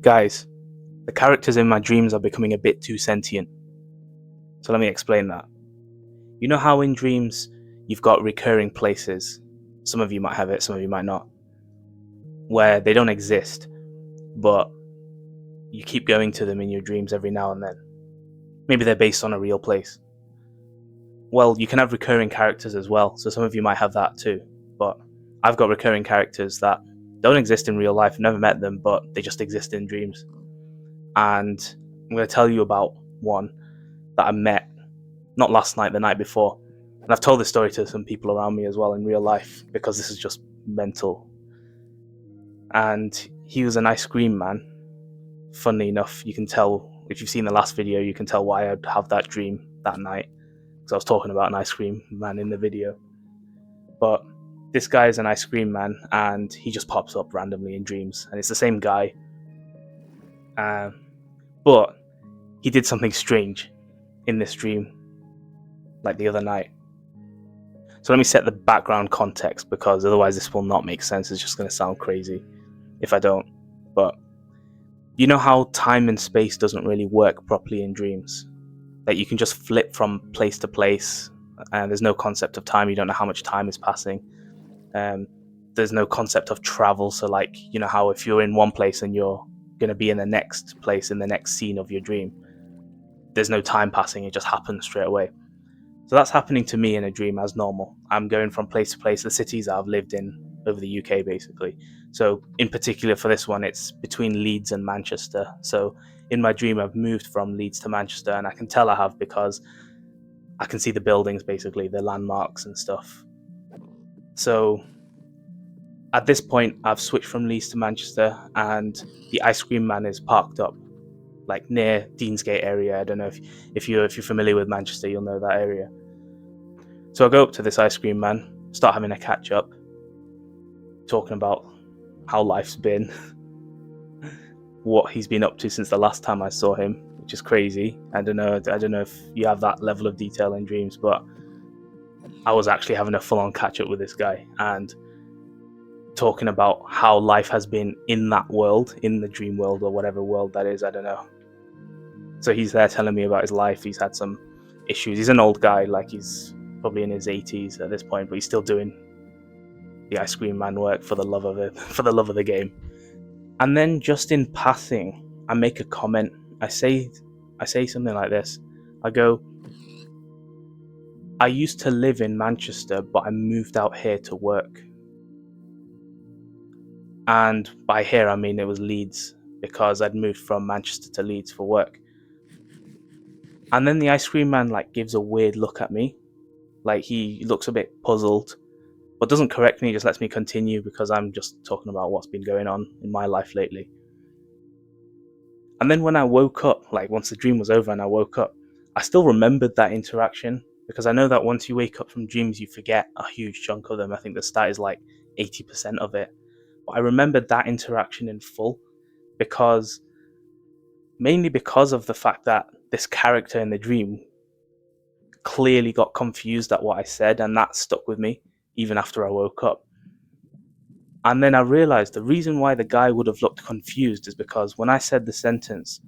Guys, the characters in my dreams are becoming a bit too sentient. So let me explain that. You know how in dreams you've got recurring places? Some of you might have it, some of you might not. Where they don't exist, but you keep going to them in your dreams every now and then. Maybe they're based on a real place. Well, you can have recurring characters as well, so some of you might have that too. But I've got recurring characters that don't exist in real life, I've never met them, but they just exist in dreams. And I'm going to tell you about one that I met, not last night, the night before. And I've told this story to some people around me as well in real life, because this is just mental. And he was an ice cream man. Funnily enough, you can tell, if you've seen the last video, you can tell why I'd have that dream that night, because I was talking about an ice cream man in the video. But this guy is an ice cream man, and he just pops up randomly in dreams, and it's the same guy. But he did something strange in this dream, like the other night. So let me set the background context, because otherwise this will not make sense. It's just going to sound crazy if I don't. But you know how time and space doesn't really work properly in dreams? That you can just flip from place to place, and there's no concept of time. You don't know how much time is passing. There's no concept of travel. So like, you know how if you're in one place and you're going to be in the next place in the next scene of your dream, there's no time passing. It just happens straight away. So that's happening to me in a dream as normal. I'm going from place to place, the cities I've lived in over the UK basically. So in particular for this one, it's between Leeds and Manchester. So in my dream, I've moved from Leeds to Manchester, and I can tell I have because I can see the buildings basically, the landmarks and stuff. So at this point, I've switched from Leeds to Manchester, and the ice cream man is parked up like near Deansgate area. I don't know if you're familiar with Manchester, you'll know that area. So I go up to this ice cream man, start having a catch up, talking about how life's been, what he's been up to since the last time I saw him, which is crazy. I don't know if you have that level of detail in dreams, but I was actually having a full-on catch up with this guy and talking about how life has been in that world, in the dream world or whatever world that is, I don't know. So he's there telling me about his life. He's had some issues. He's an old guy, like he's probably in his 80s at this point, but he's still doing the ice cream man work for the love of it, for the love of the game. And then just in passing, I make a comment. I say something like this. I go, I used to live in Manchester, but I moved out here to work. And by here, I mean it was Leeds, because I'd moved from Manchester to Leeds for work. And then the ice cream man like gives a weird look at me. Like he looks a bit puzzled, but doesn't correct me, just lets me continue because I'm just talking about what's been going on in my life lately. And then when I woke up, like once the dream was over and I woke up, I still remembered that interaction, because I know that once you wake up from dreams, you forget a huge chunk of them. I think the stat is like 80% of it. But I remembered that interaction in full, mainly because of the fact that this character in the dream clearly got confused at what I said, and that stuck with me even after I woke up. And then I realized the reason why the guy would have looked confused is because when I said the sentence,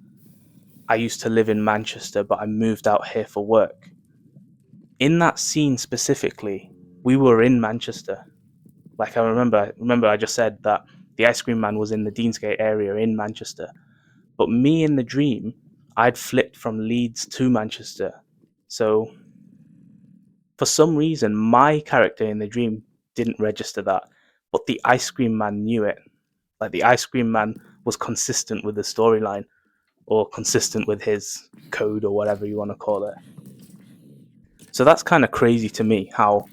I used to live in Manchester, but I moved out here for work, in that scene specifically, we were in Manchester. Like I remember I just said that the ice cream man was in the Deansgate area in Manchester. But me in the dream, I'd flipped from Leeds to Manchester. So for some reason, my character in the dream didn't register that, but the ice cream man knew it. Like the ice cream man was consistent with the storyline, or consistent with his code, or whatever you want to call it. So that's kind of crazy to me, how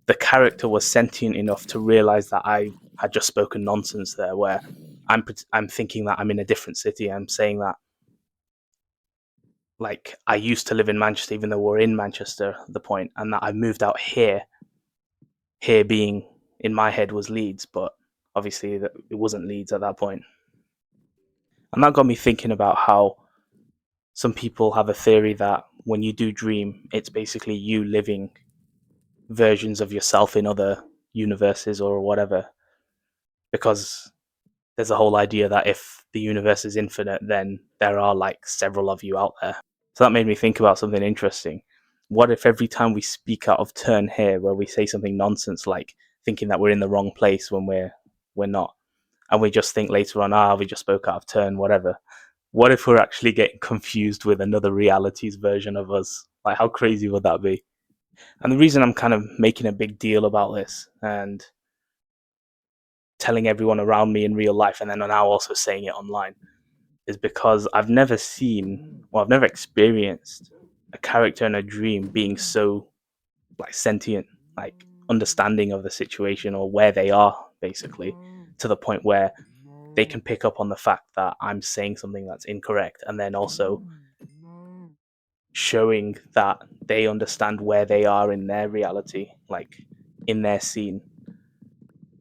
the character was sentient enough to realize that I had just spoken nonsense there, where I'm thinking that I'm in a different city. I'm saying that like I used to live in Manchester, even though we're in Manchester at the point, and that I moved out here. Here being in my head was Leeds, but obviously it wasn't Leeds at that point. And that got me thinking about how some people have a theory that when you do dream, it's basically you living versions of yourself in other universes or whatever, because there's a whole idea that if the universe is infinite, then there are like several of you out there. So that made me think about something interesting. What if every time we speak out of turn here, where we say something nonsense like thinking that we're in the wrong place when we're not, and we just think later on, we just spoke out of turn, whatever. What if we're actually getting confused with another reality's version of us? Like, how crazy would that be? And the reason I'm kind of making a big deal about this and telling everyone around me in real life, and then now also saying it online, is because I've never seen, or I've never experienced a character in a dream being so like sentient, like understanding of the situation or where they are, basically, to the point where they can pick up on the fact that I'm saying something that's incorrect, and then also showing that they understand where they are in their reality, like in their scene.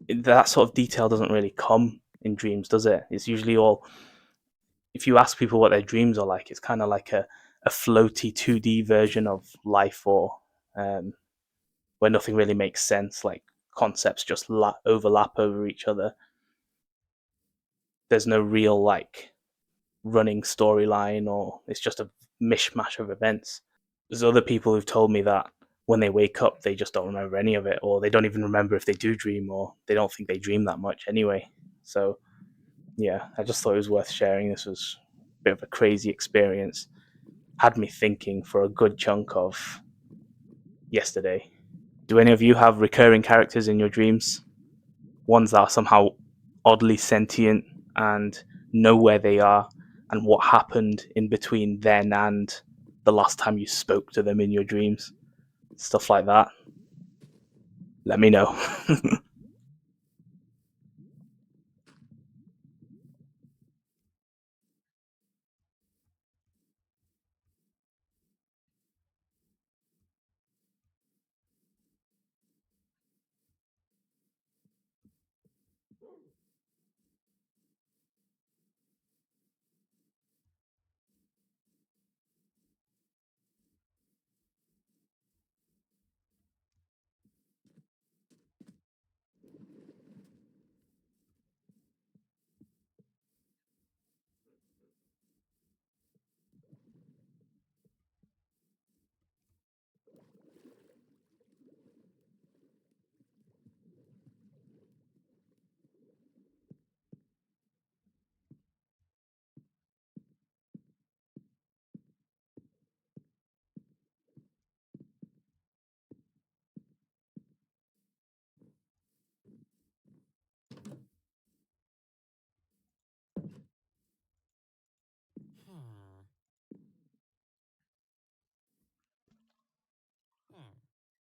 That sort of detail doesn't really come in dreams, does it? It's usually all, if you ask people what their dreams are like, it's kind of like a floaty 2D version of life, or um, where nothing really makes sense, like concepts just overlap over each other. There's no real like running storyline, or it's just a mishmash of events. There's other people who've told me that when they wake up, they just don't remember any of it, or they don't even remember if they do dream, or they don't think they dream that much anyway. So, yeah, I just thought it was worth sharing. This was a bit of a crazy experience. Had me thinking for a good chunk of yesterday. Do any of you have recurring characters in your dreams? Ones that are somehow oddly sentient and know where they are and what happened in between then and the last time you spoke to them in your dreams? Stuff like that. Let me know.